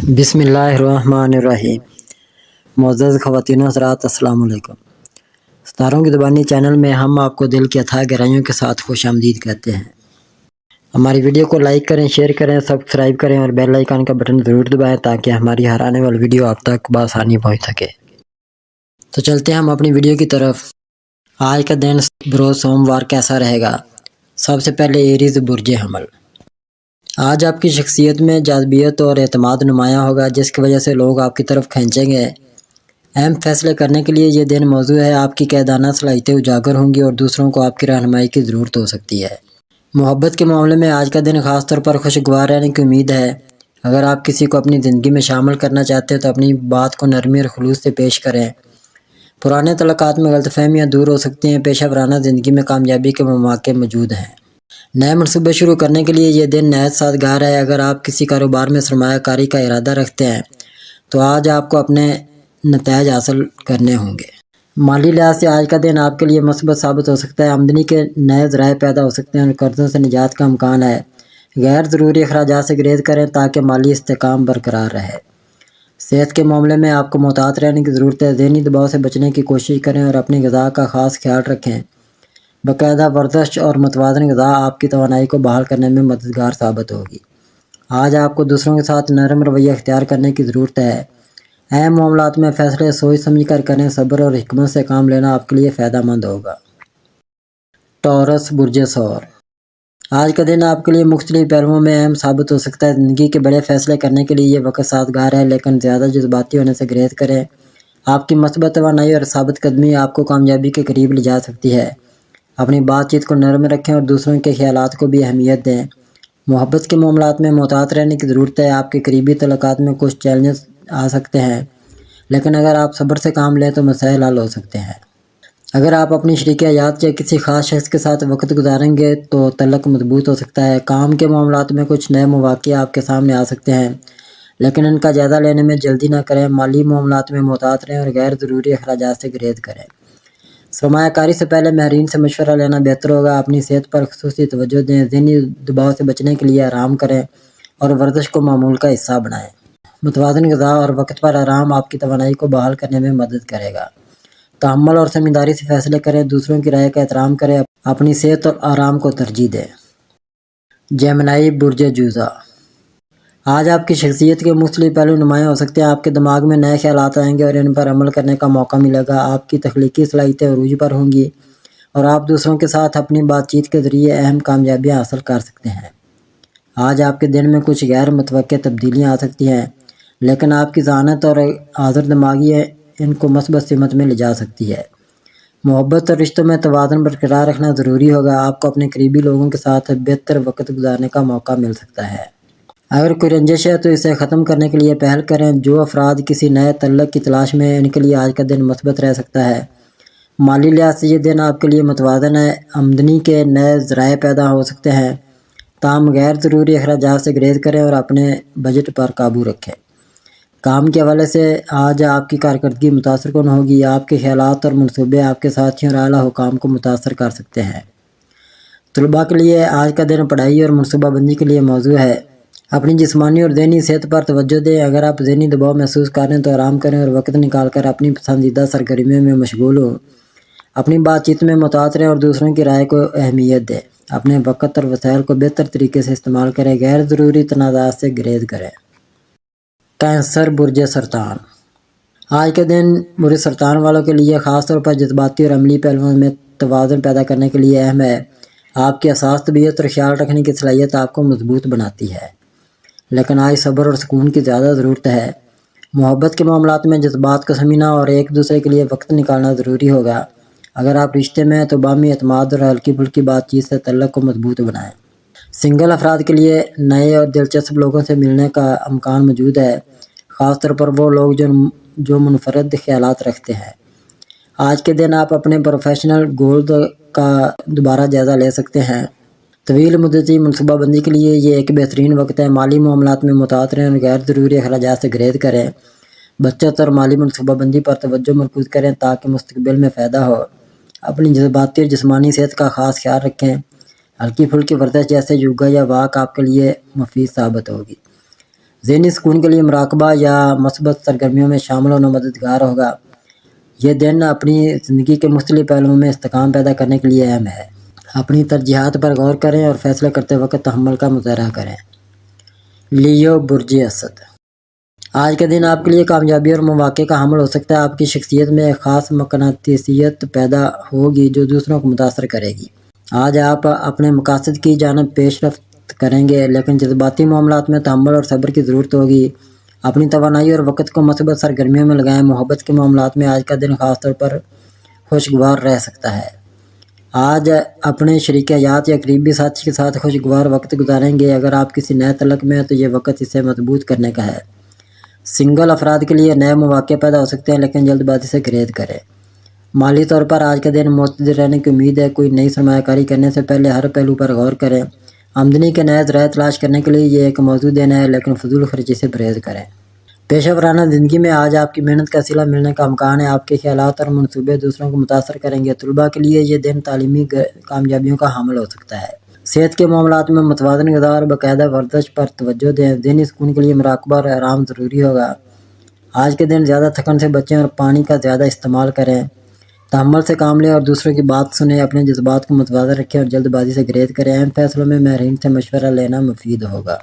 بسم اللہ الرحمن الرحیم۔ معزز خواتین و حضرات، السلام علیکم۔ ستاروں کی زبانی چینل میں ہم آپ کو دل کی اتھاہ گہرائیوں کے ساتھ خوش آمدید کہتے ہیں۔ ہماری ویڈیو کو لائک کریں، شیئر کریں، سبسکرائب کریں اور بیل آئیکن کا بٹن ضرور دبائیں تاکہ ہماری ہر آنے والی ویڈیو آپ تک بآسانی پہنچ سکے۔ تو چلتے ہیں ہم اپنی ویڈیو کی طرف۔ آج کا دن بروز سوموار کیسا رہے گا؟ سب سے پہلے ایریز برج حمل۔ آج آپ کی شخصیت میں جاذبیت اور اعتماد نمایاں ہوگا، جس کی وجہ سے لوگ آپ کی طرف کھینچیں گے۔ اہم فیصلے کرنے کے لیے یہ دن موزوں ہے۔ آپ کی قیادانہ صلاحیتیں اجاگر ہوں گی اور دوسروں کو آپ کی رہنمائی کی ضرورت ہو سکتی ہے۔ محبت کے معاملے میں آج کا دن خاص طور پر خوشگوار رہنے کی امید ہے۔ اگر آپ کسی کو اپنی زندگی میں شامل کرنا چاہتے ہیں تو اپنی بات کو نرمی اور خلوص سے پیش کریں۔ پرانے تعلقات میں غلط فہمیاں دور ہو سکتی ہیں۔ پیشہ ورانہ زندگی میں کامیابی کے مواقع موجود ہیں۔ نئے منصوبے شروع کرنے کے لیے یہ دن نہایت سازگار ہے۔ اگر آپ کسی کاروبار میں سرمایہ کاری کا ارادہ رکھتے ہیں تو آج آپ کو اپنے نتائج حاصل کرنے ہوں گے۔ مالی لحاظ سے آج کا دن آپ کے لیے مثبت ثابت ہو سکتا ہے۔ آمدنی کے نئے ذرائع پیدا ہو سکتے ہیں اور قرضوں سے نجات کا امکان ہے۔ غیر ضروری اخراجات سے گریز کریں تاکہ مالی استحکام برقرار رہے۔ صحت کے معاملے میں آپ کو محتاط رہنے کی ضرورت ہے۔ ذہنی دباؤ سے بچنے کی کوشش کریں اور اپنی غذا کا خاص خیال رکھیں۔ باقاعدہ ورزش اور متوازن غذا آپ کی توانائی کو بحال کرنے میں مددگار ثابت ہوگی۔ آج آپ کو دوسروں کے ساتھ نرم رویہ اختیار کرنے کی ضرورت ہے۔ اہم معاملات میں فیصلے سوچ سمجھ کر کریں۔ صبر اور حکمت سے کام لینا آپ کے لیے فائدہ مند ہوگا۔ ٹورس برج ثور۔ آج کا دن آپ کے لیے مختلف پہلوؤں میں اہم ثابت ہو سکتا ہے۔ زندگی کے بڑے فیصلے کرنے کے لیے یہ وقت سازگار ہے، لیکن زیادہ جذباتی ہونے سے گریز کریں۔ آپ کی مثبت توانائی اور ثابت قدمی آپ کو کامیابی کے قریب لے جا سکتی ہے۔ اپنی بات چیت کو نرم رکھیں اور دوسروں کے خیالات کو بھی اہمیت دیں۔ محبت کے معاملات میں محتاط رہنے کی ضرورت ہے۔ آپ کے قریبی تعلقات میں کچھ چیلنجز آ سکتے ہیں، لیکن اگر آپ صبر سے کام لیں تو مسائل حل ہو سکتے ہیں۔ اگر آپ اپنی شریک حیات یا کسی خاص شخص کے ساتھ وقت گزاریں گے تو تعلق مضبوط ہو سکتا ہے۔ کام کے معاملات میں کچھ نئے مواقع آپ کے سامنے آ سکتے ہیں، لیکن ان کا جائزہ لینے میں جلدی نہ کریں۔ مالی معاملات میں محتاط رہیں اور غیر ضروری اخراجات سے گریز کریں۔ سرمایہ کاری سے پہلے ماہرین سے مشورہ لینا بہتر ہوگا۔ اپنی صحت پر خصوصی توجہ دیں۔ ذہنی دباؤ سے بچنے کے لیے آرام کریں اور ورزش کو معمول کا حصہ بنائیں۔ متوازن غذا اور وقت پر آرام آپ کی توانائی کو بحال کرنے میں مدد کرے گا۔ تحمل اور سمجھداری سے فیصلے کریں۔ دوسروں کی رائے کا احترام کریں۔ اپنی صحت اور آرام کو ترجیح دیں۔ جیمنائی برج جوزہ۔ آج آپ کی شخصیت کے مختلف پہلو نمایاں ہو سکتے ہیں۔ آپ کے دماغ میں نئے خیالات آئیں گے اور ان پر عمل کرنے کا موقع ملے گا۔ آپ کی تخلیقی صلاحیتیں عروج پر ہوں گی اور آپ دوسروں کے ساتھ اپنی بات چیت کے ذریعے اہم کامیابیاں حاصل کر سکتے ہیں۔ آج آپ کے دن میں کچھ غیر متوقع تبدیلیاں آ سکتی ہیں، لیکن آپ کی ذہانت اور حاضر دماغی ان کو مثبت سمت میں لے جا سکتی ہے۔ محبت اور رشتوں میں توازن برقرار رکھنا ضروری ہوگا۔ آپ کو اپنے قریبی لوگوں کے ساتھ بہتر وقت گزارنے کا موقع مل سکتا ہے۔ اگر کوئی رنجش ہے تو اسے ختم کرنے کے لیے پہل کریں۔ جو افراد کسی نئے تعلق کی تلاش میں ہیں، ان کے لیے آج کا دن مثبت رہ سکتا ہے۔ مالی لحاظ سے یہ دن آپ کے لیے متوازن ہے۔ آمدنی کے نئے ذرائع پیدا ہو سکتے ہیں، تاہم غیر ضروری اخراجات سے گریز کریں اور اپنے بجٹ پر قابو رکھیں۔ کام کے حوالے سے آج آپ کی کارکردگی متاثر کن ہوگی۔ آپ کے خیالات اور منصوبے آپ کے ساتھیوں اور اعلیٰ حکام کو متاثر کر سکتے ہیں۔ طلباء کے لیے آج کا دن پڑھائی اور منصوبہ بندی کے لیے موزوں ہے۔ اپنی جسمانی اور ذہنی صحت پر توجہ دیں۔ اگر آپ ذہنی دباؤ محسوس کریں تو آرام کریں اور وقت نکال کر اپنی پسندیدہ سرگرمیوں میں مشغول ہوں۔ اپنی بات چیت میں محتاط رہیں اور دوسروں کی رائے کو اہمیت دیں۔ اپنے وقت اور وسائل کو بہتر طریقے سے استعمال کریں۔ غیر ضروری تنازعات سے گریز کریں۔ کینسر برج سرطان۔ آج کے دن برج سرطان والوں کے لیے خاص طور پر جذباتی اور عملی پہلوؤں میں توازن پیدا کرنے کے لیے اہم ہے۔ آپ کی حساس طبیعت اور خیال رکھنے کی صلاحیت آپ کو مضبوط بناتی ہے، لیکن آج صبر اور سکون کی زیادہ ضرورت ہے۔ محبت کے معاملات میں جذبات کو سمجھنا اور ایک دوسرے کے لیے وقت نکالنا ضروری ہوگا۔ اگر آپ رشتے میں ہیں تو باہمی اعتماد اور ہلکی پھلکی بات چیت سے تعلق کو مضبوط بنائیں۔ سنگل افراد کے لیے نئے اور دلچسپ لوگوں سے ملنے کا امکان موجود ہے، خاص طور پر وہ لوگ جو منفرد خیالات رکھتے ہیں۔ آج کے دن آپ اپنے پروفیشنل گولز کا دوبارہ جائزہ لے سکتے ہیں۔ طویل مدتی منصوبہ بندی کے لیے یہ ایک بہترین وقت ہے۔ مالی معاملات میں محتاط رہیں اور غیر ضروری اخراجات سے گریز کریں۔ بچت اور مالی منصوبہ بندی پر توجہ مرکوز کریں تاکہ مستقبل میں فائدہ ہو۔ اپنی جذباتی اور جسمانی صحت کا خاص خیال رکھیں۔ ہلکی پھلکی ورزش جیسے یوگا یا واک آپ کے لیے مفید ثابت ہوگی۔ ذہنی سکون کے لیے مراقبہ یا مثبت سرگرمیوں میں شامل ہونا مددگار ہوگا۔ یہ دن اپنی زندگی کے مختلف پہلوؤں میں استحکام پیدا کرنے کے لیے اہم ہے۔ اپنی ترجیحات پر غور کریں اور فیصلے کرتے وقت تحمل کا مظاہرہ کریں۔ لیو برج اسد، آج کا دن آپ کے لیے کامیابی اور مواقع کا حامل ہو سکتا ہے۔ آپ کی شخصیت میں ایک خاص مقناطیسیت پیدا ہوگی جو دوسروں کو متاثر کرے گی۔ آج آپ اپنے مقاصد کی جانب پیش رفت کریں گے، لیکن جذباتی معاملات میں تحمل اور صبر کی ضرورت ہوگی۔ اپنی توانائی اور وقت کو مثبت سرگرمیوں میں لگائیں۔ محبت کے معاملات میں آج کا دن خاص طور پر خوشگوار رہ سکتا ہے۔ آج اپنے شریک حیات یا قریبی ساتھی کے ساتھ خوشگوار وقت گزاریں گے۔ اگر آپ کسی نئے تعلق میں ہیں تو یہ وقت اسے مضبوط کرنے کا ہے۔ سنگل افراد کے لیے نئے مواقع پیدا ہو سکتے ہیں، لیکن جلد بازی سے گریز کریں۔ مالی طور پر آج کا دن معتدل رہنے کی امید ہے۔ کوئی نئی سرمایہ کاری کرنے سے پہلے ہر پہلو پر غور کریں۔ آمدنی کے نئے ذرائع تلاش کرنے کے لیے یہ ایک موزوں دن ہے، لیکن فضول خرچی سے پرہیز کریں۔ پیشہ ورانہ زندگی میں آج آپ کی محنت کا صلہ ملنے کا امکان ہے۔ آپ کے خیالات اور منصوبے دوسروں کو متاثر کریں گے۔ طلباء کے لیے یہ دن تعلیمی کامیابیوں کا حامل ہو سکتا ہے۔ صحت کے معاملات میں متوازن غذا اور باقاعدہ ورزش پر توجہ دیں۔ ذہنی سکون کے لیے مراقبہ اور آرام ضروری ہوگا۔ آج کے دن زیادہ تھکن سے بچیں اور پانی کا زیادہ استعمال کریں۔ تحمل سے کام لیں اور دوسروں کی بات سنیں۔ اپنے جذبات کو متوازن رکھیں اور جلد بازی سے گریز کریں۔ اہم فیصلوں میں ماہرین سے مشورہ لینا مفید ہوگا۔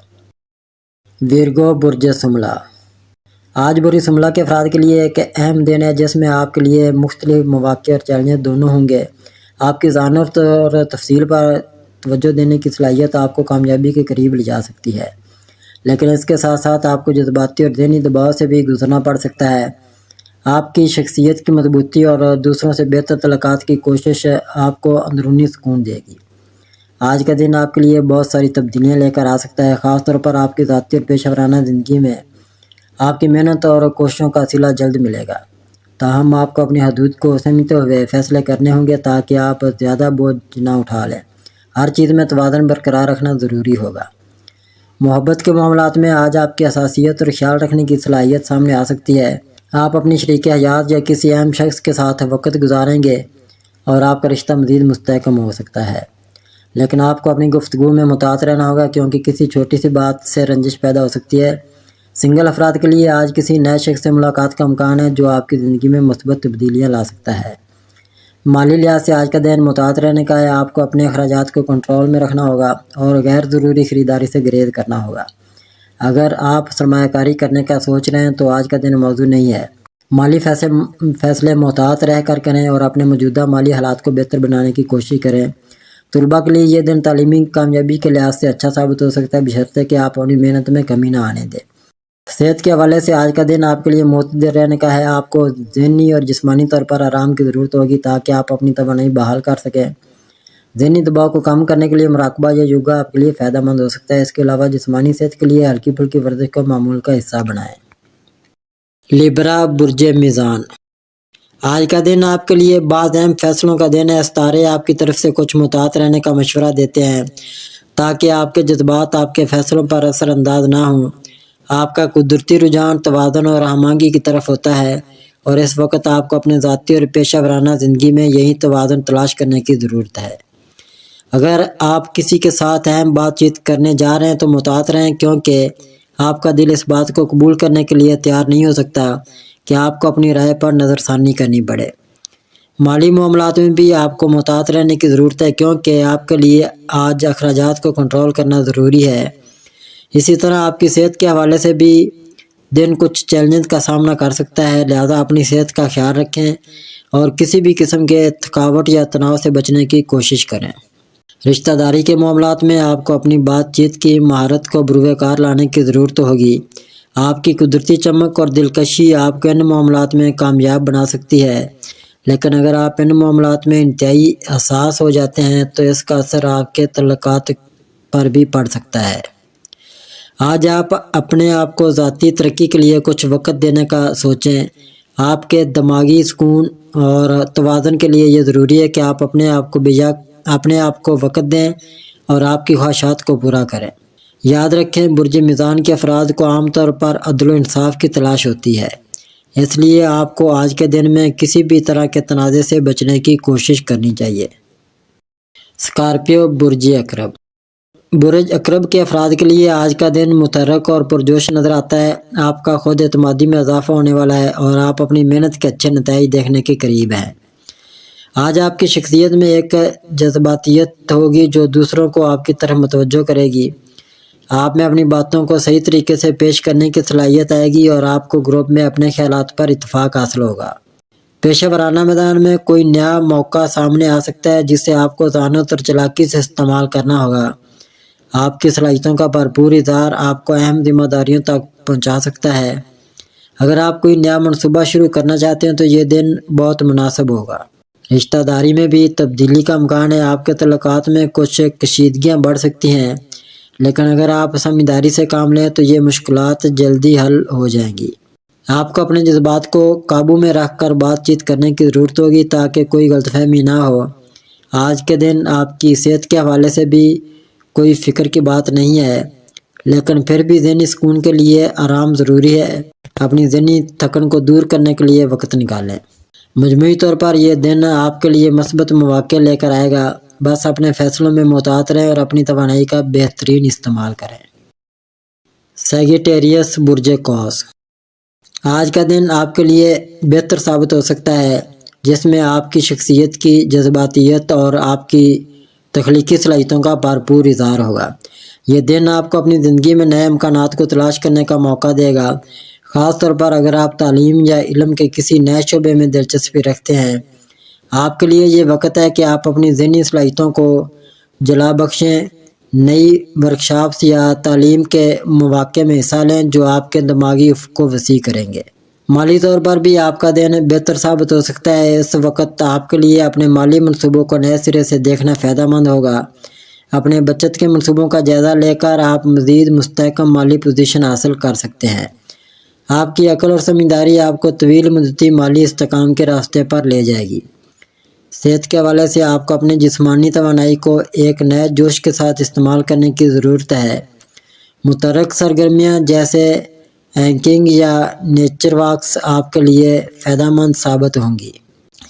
ویرگو برج سملہ، آج برج سملہ کے افراد کے لیے ایک اہم دن ہے جس میں آپ کے لیے مختلف مواقع اور چیلنجز دونوں ہوں گے۔ آپ کی ذہانت اور تفصیل پر توجہ دینے کی صلاحیت آپ کو کامیابی کے قریب لے جا سکتی ہے، لیکن اس کے ساتھ ساتھ آپ کو جذباتی اور ذہنی دباؤ سے بھی گزرنا پڑ سکتا ہے۔ آپ کی شخصیت کی مضبوطی اور دوسروں سے بہتر تعلقات کی کوشش آپ کو اندرونی سکون دے گی۔ آج کا دن آپ کے لیے بہت ساری تبدیلیاں لے کر آ سکتا ہے، خاص طور پر آپ کی ذاتی اور پیشہ ورانہ زندگی میں۔ آپ کی محنت اور کوششوں کا صلہ جلد ملے گا، تاہم آپ کو اپنی حدود کو سمجھتے ہوئے فیصلے کرنے ہوں گے تاکہ آپ زیادہ بوجھ نہ اٹھا لیں۔ ہر چیز میں توازن برقرار رکھنا ضروری ہوگا۔ محبت کے معاملات میں آج آپ کی حساسیت اور خیال رکھنے کی صلاحیت سامنے آ سکتی ہے۔ آپ اپنی شریک حیات یا کسی اہم شخص کے ساتھ وقت گزاریں گے اور آپ کا رشتہ مزید مستحکم ہو سکتا ہے، لیکن آپ کو اپنی گفتگو میں محتاط رہنا ہوگا کیونکہ کسی چھوٹی سی بات سے رنجش پیدا ہو سکتی ہے۔ سنگل افراد کے لیے آج کسی نئے شخص سے ملاقات کا امکان ہے جو آپ کی زندگی میں مثبت تبدیلیاں لا سکتا ہے۔ مالی لحاظ سے آج کا دن محتاط رہنے کا ہے۔ آپ کو اپنے اخراجات کو کنٹرول میں رکھنا ہوگا اور غیر ضروری خریداری سے گریز کرنا ہوگا۔ اگر آپ سرمایہ کاری کرنے کا سوچ رہے ہیں تو آج کا دن موزوں نہیں ہے۔ مالی فیصلے محتاط رہ کر کریں اور اپنے موجودہ مالی حالات کو بہتر بنانے کی کوشش کریں۔ طلباء کے لیے یہ دن تعلیمی کامیابی کے لحاظ سے اچھا ثابت ہو سکتا ہے، بشرطے کہ آپ اپنی محنت میں کمی نہ آنے دیں۔ صحت کے حوالے سے آج کا دن آپ کے لیے معتدل رہنے کا ہے۔ آپ کو ذہنی اور جسمانی طور پر آرام کی ضرورت ہوگی تاکہ آپ اپنی توانائی بحال کر سکیں۔ ذہنی دباؤ کو کم کرنے کے لیے مراقبہ یا یوگا آپ کے لیے فائدہ مند ہو سکتا ہے۔ اس کے علاوہ جسمانی صحت کے لیے ہلکی پھلکی ورزش کو معمول کا حصہ بنائیں۔ لیبرا برج میزان، آج کا دن آپ کے لیے بعض اہم فیصلوں کا دن ہے۔ ستارے آپ کی طرف سے کچھ محتاط رہنے کا مشورہ دیتے ہیں تاکہ آپ کے جذبات آپ کے فیصلوں پر اثر انداز نہ ہوں۔ آپ کا قدرتی رجحان توازن اور ہم آہنگی کی طرف ہوتا ہے اور اس وقت آپ کو اپنے ذاتی اور پیشہ ورانہ زندگی میں یہی توازن تلاش کرنے کی ضرورت ہے۔ اگر آپ کسی کے ساتھ اہم بات چیت کرنے جا رہے ہیں تو محتاط رہیں، کیونکہ آپ کا دل اس بات کو قبول کرنے کے لیے تیار نہیں ہو سکتا کہ آپ کو اپنی رائے پر نظر ثانی کرنی پڑے۔ مالی معاملات میں بھی آپ کو محتاط رہنے کی ضرورت ہے کیونکہ آپ کے لیے آج اخراجات کو کنٹرول کرنا ضروری ہے۔ اسی طرح آپ کی صحت کے حوالے سے بھی دن کچھ چیلنجز کا سامنا کر سکتا ہے، لہذا اپنی صحت کا خیال رکھیں اور کسی بھی قسم کے تھکاوٹ یا تناؤ سے بچنے کی کوشش کریں۔ رشتہ داری کے معاملات میں آپ کو اپنی بات چیت کی مہارت کو بروئے کار لانے کی ضرورت ہوگی۔ آپ کی قدرتی چمک اور دلکشی آپ کو ان معاملات میں کامیاب بنا سکتی ہے، لیکن اگر آپ ان معاملات میں انتہائی حساس ہو جاتے ہیں تو اس کا اثر آپ کے تعلقات پر بھی پڑ سکتا ہے۔ آج آپ اپنے آپ کو ذاتی ترقی کے لیے کچھ وقت دینے کا سوچیں۔ آپ کے دماغی سکون اور توازن کے لیے یہ ضروری ہے کہ آپ اپنے آپ کو وقت دیں اور آپ کی خواہشات کو پورا کریں۔ یاد رکھیں، برج میزان کے افراد کو عام طور پر عدل و انصاف کی تلاش ہوتی ہے، اس لیے آپ کو آج کے دن میں کسی بھی طرح کے تنازع سے بچنے کی کوشش کرنی چاہیے۔ اسکارپیو برج عقرب، برج اقرب کے افراد کے لیے آج کا دن متحرک اور پرجوش نظر آتا ہے۔ آپ کا خود اعتمادی میں اضافہ ہونے والا ہے اور آپ اپنی محنت کے اچھے نتائج دیکھنے کے قریب ہیں۔ آج آپ کی شخصیت میں ایک جذباتیت ہوگی جو دوسروں کو آپ کی طرف متوجہ کرے گی۔ آپ میں اپنی باتوں کو صحیح طریقے سے پیش کرنے کی صلاحیت آئے گی اور آپ کو گروپ میں اپنے خیالات پر اتفاق حاصل ہوگا۔ پیشہ ورانہ میدان میں کوئی نیا موقع سامنے آ سکتا ہے جسے آپ کو ذہانت اور چالاکی سے استعمال کرنا ہوگا۔ آپ کی صلاحیتوں کا بھرپور اظہار آپ کو اہم ذمہ داریوں تک پہنچا سکتا ہے۔ اگر آپ کوئی نیا منصوبہ شروع کرنا چاہتے ہیں تو یہ دن بہت مناسب ہوگا۔ رشتہ داری میں بھی تبدیلی کا امکان ہے۔ آپ کے تعلقات میں کچھ کشیدگیاں بڑھ سکتی ہیں، لیکن اگر آپ سمجھداری سے کام لیں تو یہ مشکلات جلدی حل ہو جائیں گی۔ آپ کو اپنے جذبات کو قابو میں رکھ کر بات چیت کرنے کی ضرورت ہوگی تاکہ کوئی غلط فہمی نہ ہو۔ آج کے دن آپ کی صحت کے حوالے سے بھی کوئی فکر کی بات نہیں ہے، لیکن پھر بھی ذہنی سکون کے لیے آرام ضروری ہے۔ اپنی ذہنی تھکن کو دور کرنے کے لیے وقت نکالیں۔ مجموعی طور پر یہ دن آپ کے لیے مثبت مواقع لے کر آئے گا۔ بس اپنے فیصلوں میں محتاط رہیں اور اپنی توانائی کا بہترین استعمال کریں۔ سیجیٹیریس برج قوس، آج کا دن آپ کے لیے بہتر ثابت ہو سکتا ہے، جس میں آپ کی شخصیت کی جذباتیت اور آپ کی تخلیقی صلاحیتوں کا بھرپور اظہار ہوگا۔ یہ دن آپ کو اپنی زندگی میں نئے امکانات کو تلاش کرنے کا موقع دے گا، خاص طور پر اگر آپ تعلیم یا علم کے کسی نئے شعبے میں دلچسپی رکھتے ہیں۔ آپ کے لیے یہ وقت ہے کہ آپ اپنی ذہنی صلاحیتوں کو جلا بخشیں، نئی ورکشاپس یا تعلیم کے مواقع میں حصہ لیں جو آپ کے دماغی افق کو وسیع کریں گے۔ مالی طور پر بھی آپ کا دن بہتر ثابت ہو سکتا ہے۔ اس وقت آپ کے لیے اپنے مالی منصوبوں کو نئے سرے سے دیکھنا فائدہ مند ہوگا۔ اپنے بچت کے منصوبوں کا جائزہ لے کر آپ مزید مستحکم مالی پوزیشن حاصل کر سکتے ہیں۔ آپ کی عقل اور سمجھداری آپ کو طویل مدتی مالی استحکام کے راستے پر لے جائے گی۔ صحت کے حوالے سے آپ کو اپنی جسمانی توانائی کو ایک نئے جوش کے ساتھ استعمال کرنے کی ضرورت ہے۔ متحرک سرگرمیاں جیسے ہائکنگ یا نیچر واکس آپ کے لیے فائدہ مند ثابت ہوں گی۔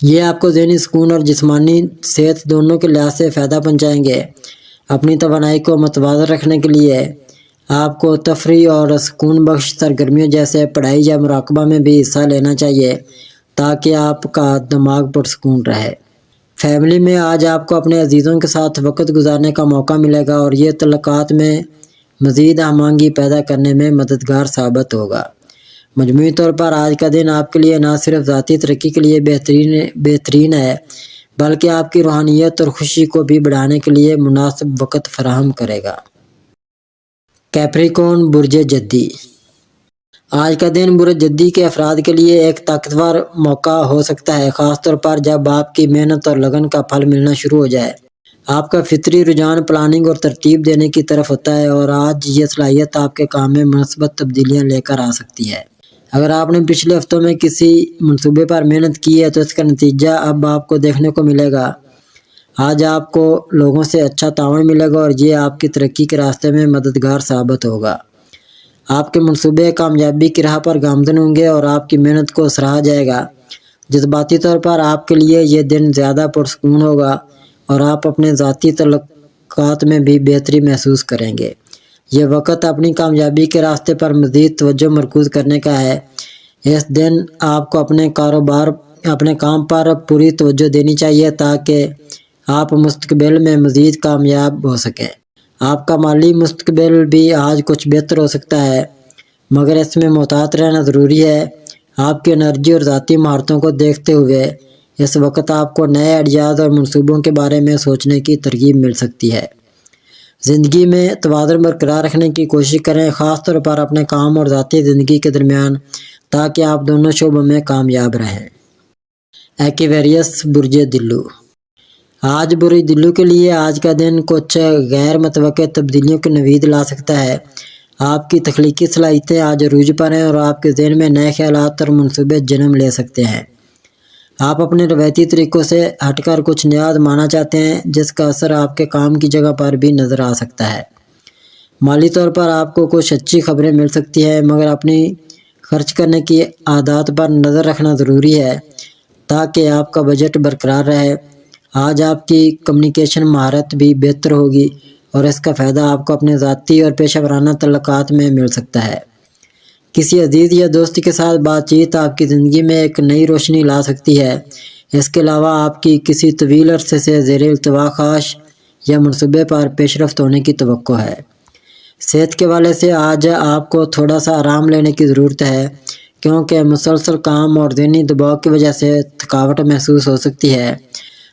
یہ آپ کو ذہنی سکون اور جسمانی صحت دونوں کے لحاظ سے فائدہ پہنچائیں گے۔ اپنی توانائی کو متوازن رکھنے کے لیے آپ کو تفریح اور سکون بخش سرگرمیوں جیسے پڑھائی یا مراقبہ میں بھی حصہ لینا چاہیے تاکہ آپ کا دماغ پرسکون رہے۔ فیملی میں آج آپ کو اپنے عزیزوں کے ساتھ وقت گزارنے کا موقع ملے گا اور یہ تعلقات میں مزید ہم آہنگی پیدا کرنے میں مددگار ثابت ہوگا۔ مجموعی طور پر آج کا دن آپ کے لیے نہ صرف ذاتی ترقی کے لیے بہترین ہے بلکہ آپ کی روحانیت اور خوشی کو بھی بڑھانے کے لیے مناسب وقت فراہم کرے گا۔ کیپریکون برج جدی، آج کا دن برج جدی کے افراد کے لیے ایک طاقتور موقع ہو سکتا ہے، خاص طور پر جب آپ کی محنت اور لگن کا پھل ملنا شروع ہو جائے۔ آپ کا فطری رجحان پلاننگ اور ترتیب دینے کی طرف ہوتا ہے اور آج یہ صلاحیت آپ کے کام میں مثبت تبدیلیاں لے کر آ سکتی ہے۔ اگر آپ نے پچھلے ہفتوں میں کسی منصوبے پر محنت کی ہے تو اس کا نتیجہ اب آپ کو دیکھنے کو ملے گا۔ آج آپ کو لوگوں سے اچھا تعاون ملے گا اور یہ آپ کی ترقی کے راستے میں مددگار ثابت ہوگا۔ آپ کے منصوبے کامیابی کی راہ پر گامزن ہوں گے اور آپ کی محنت کو سراہا جائے گا۔ جذباتی طور پر آپ کے لیے یہ دن زیادہ پرسکون ہوگا اور آپ اپنے ذاتی تعلقات میں بھی بہتری محسوس کریں گے۔ یہ وقت اپنی کامیابی کے راستے پر مزید توجہ مرکوز کرنے کا ہے۔ اس دن آپ کو اپنے کام پر پوری توجہ دینی چاہیے تاکہ آپ مستقبل میں مزید کامیاب ہو سکیں۔ آپ کا مالی مستقبل بھی آج کچھ بہتر ہو سکتا ہے، مگر اس میں محتاط رہنا ضروری ہے۔ آپ کی انرجی اور ذاتی مہارتوں کو دیکھتے ہوئے اس وقت آپ کو نئے آئیڈیاز اور منصوبوں کے بارے میں سوچنے کی ترغیب مل سکتی ہے۔ زندگی میں توازن برقرار رکھنے کی کوشش کریں، خاص طور پر اپنے کام اور ذاتی زندگی کے درمیان، تاکہ آپ دونوں شعبوں میں کامیاب رہیں۔ ایکویریس برج دلو، آج برج دلو کے لیے آج کا دن کچھ غیر متوقع تبدیلیوں کی نوید لا سکتا ہے۔ آپ کی تخلیقی صلاحیتیں آج عروج پر ہیں اور آپ کے ذہن میں نئے خیالات اور منصوبے جنم لے سکتے ہیں۔ آپ اپنے روایتی طریقوں سے ہٹ کر کچھ نیا آزمانا چاہتے ہیں جس کا اثر آپ کے کام کی جگہ پر بھی نظر آ سکتا ہے۔ مالی طور پر آپ کو کچھ اچھی خبریں مل سکتی ہیں، مگر اپنی خرچ کرنے کی عادات پر نظر رکھنا ضروری ہے تاکہ آپ کا بجٹ برقرار رہے۔ آج آپ کی کمیونیکیشن مہارت بھی بہتر ہوگی اور اس کا فائدہ آپ کو اپنے ذاتی اور پیشہ ورانہ تعلقات میں مل سکتا ہے۔ کسی عزیز یا دوست کے ساتھ بات چیت آپ کی زندگی میں ایک نئی روشنی لا سکتی ہے۔ اس کے علاوہ آپ کی کسی طویل عرصے سے زیر التوا خواہش یا منصوبے پر پیش رفت ہونے کی توقع ہے۔ صحت کے حوالے سے آج آپ کو تھوڑا سا آرام لینے کی ضرورت ہے، کیونکہ مسلسل کام اور ذہنی دباؤ کی وجہ سے تھکاوٹ محسوس ہو سکتی ہے۔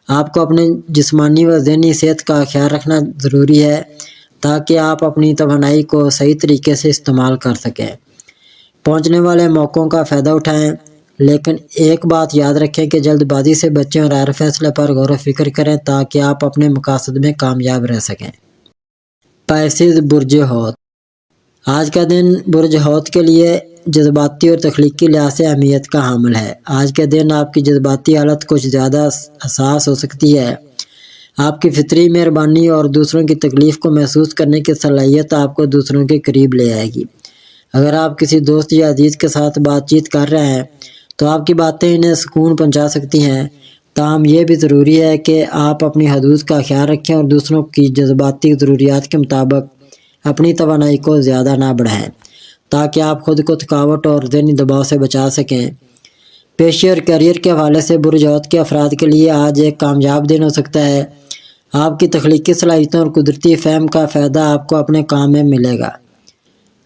آپ کو اپنے جسمانی و ذہنی صحت کا خیال رکھنا ضروری ہے تاکہ آپ اپنی توانائی کو صحیح طریقے سے استعمال کر سکیں۔ پہنچنے والے موقعوں کا فائدہ اٹھائیں، لیکن ایک بات یاد رکھیں کہ جلد بازی سے بچیں اور ہر فیصلے پر غور و فکر کریں تاکہ آپ اپنے مقاصد میں کامیاب رہ سکیں۔ پیسز برج حوت۔ آج کا دن برج حوت کے لیے جذباتی اور تخلیقی لحاظ سے اہمیت کا حامل ہے۔ آج کے دن آپ کی جذباتی حالت کچھ زیادہ حساس ہو سکتی ہے۔ آپ کی فطری مہربانی اور دوسروں کی تکلیف کو محسوس کرنے کی صلاحیت آپ کو دوسروں کے قریب لے آئے گی۔ اگر آپ کسی دوست یا عزیز کے ساتھ بات چیت کر رہے ہیں تو آپ کی باتیں انہیں سکون پہنچا سکتی ہیں، تاہم یہ بھی ضروری ہے کہ آپ اپنی حدود کا خیال رکھیں اور دوسروں کی جذباتی ضروریات کے مطابق اپنی توانائی کو زیادہ نہ بڑھائیں تاکہ آپ خود کو تھکاوٹ اور ذہنی دباؤ سے بچا سکیں۔ پیشے اور کیریئر کے حوالے سے برج حوت کے افراد کے لیے آج ایک کامیاب دن ہو سکتا ہے۔ آپ کی تخلیقی صلاحیتوں اور قدرتی فہم کا فائدہ آپ کو اپنے کام میں ملے گا۔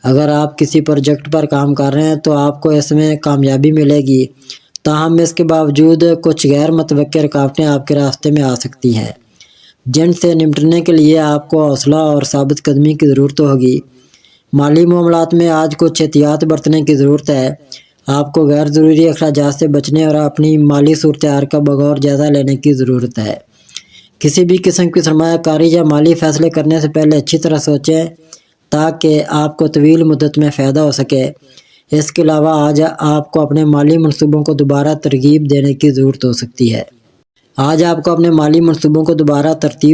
اگر آپ کسی پروجیکٹ پر کام کر رہے ہیں تو آپ کو اس میں کامیابی ملے گی، تاہم اس کے باوجود کچھ غیر متوقع رکاوٹیں آپ کے راستے میں آ سکتی ہیں، جن سے نمٹنے کے لیے آپ کو حوصلہ اور ثابت قدمی کی ضرورت ہوگی۔ مالی معاملات میں آج کچھ احتیاط برتنے کی ضرورت ہے۔ آپ کو غیر ضروری اخراجات سے بچنے اور اپنی مالی صورتحال کا بغور جائزہ لینے کی ضرورت ہے۔ کسی بھی قسم کی سرمایہ کاری یا مالی فیصلے کرنے سے پہلے اچھی طرح سوچیں تاکہ آپ کو طویل مدت میں فائدہ ہو سکے۔ اس کے علاوہ آج آپ کو اپنے مالی منصوبوں کو دوبارہ ترغیب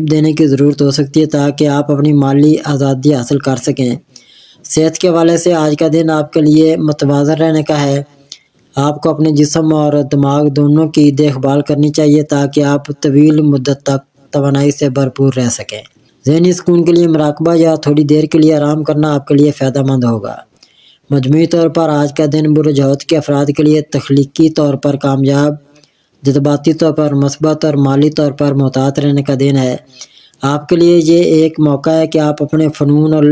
دینے کی ضرورت ہو سکتی ہے۔ تاکہ آپ اپنی مالی آزادی حاصل کر سکیں۔ صحت کے حوالے سے آج کا دن آپ کے لیے متوازن رہنے کا ہے۔ آپ کو اپنے جسم اور دماغ دونوں کی دیکھ بھال کرنی چاہیے تاکہ آپ طویل مدت تک توانائی سے بھرپور رہ سکیں۔ ذہنی سکون کے لیے مراقبہ یا تھوڑی دیر کے لیے آرام کرنا آپ کے لیے فائدہ مند ہوگا۔ مجموعی طور پر آج کا دن برج حوت کے افراد کے لیے تخلیقی طور پر کامیاب، جذباتی طور پر مثبت اور مالی طور پر محتاط رہنے کا دن ہے۔ آپ کے لیے یہ ایک موقع ہے کہ آپ اپنے فنون اور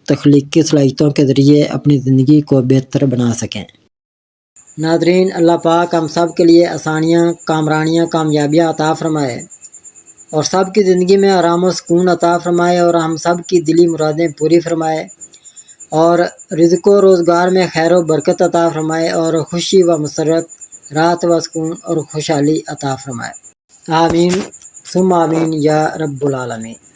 تخلیقی صلاحیتوں کے ذریعے اپنی زندگی کو بہتر بنا سکیں۔ ناظرین، اللہ پاک ہم سب کے لیے آسانیاں، کامرانیاں، کامیابیاں عطا فرمائے اور سب کی زندگی میں آرام و سکون عطا فرمائے اور ہم سب کی دلی مرادیں پوری فرمائے اور رزق و روزگار میں خیر و برکت عطا فرمائے اور خوشی و مسرت، راحت و سکون اور خوشحالی عطا فرمائے۔ آمین ثم آمین یا رب العالمین۔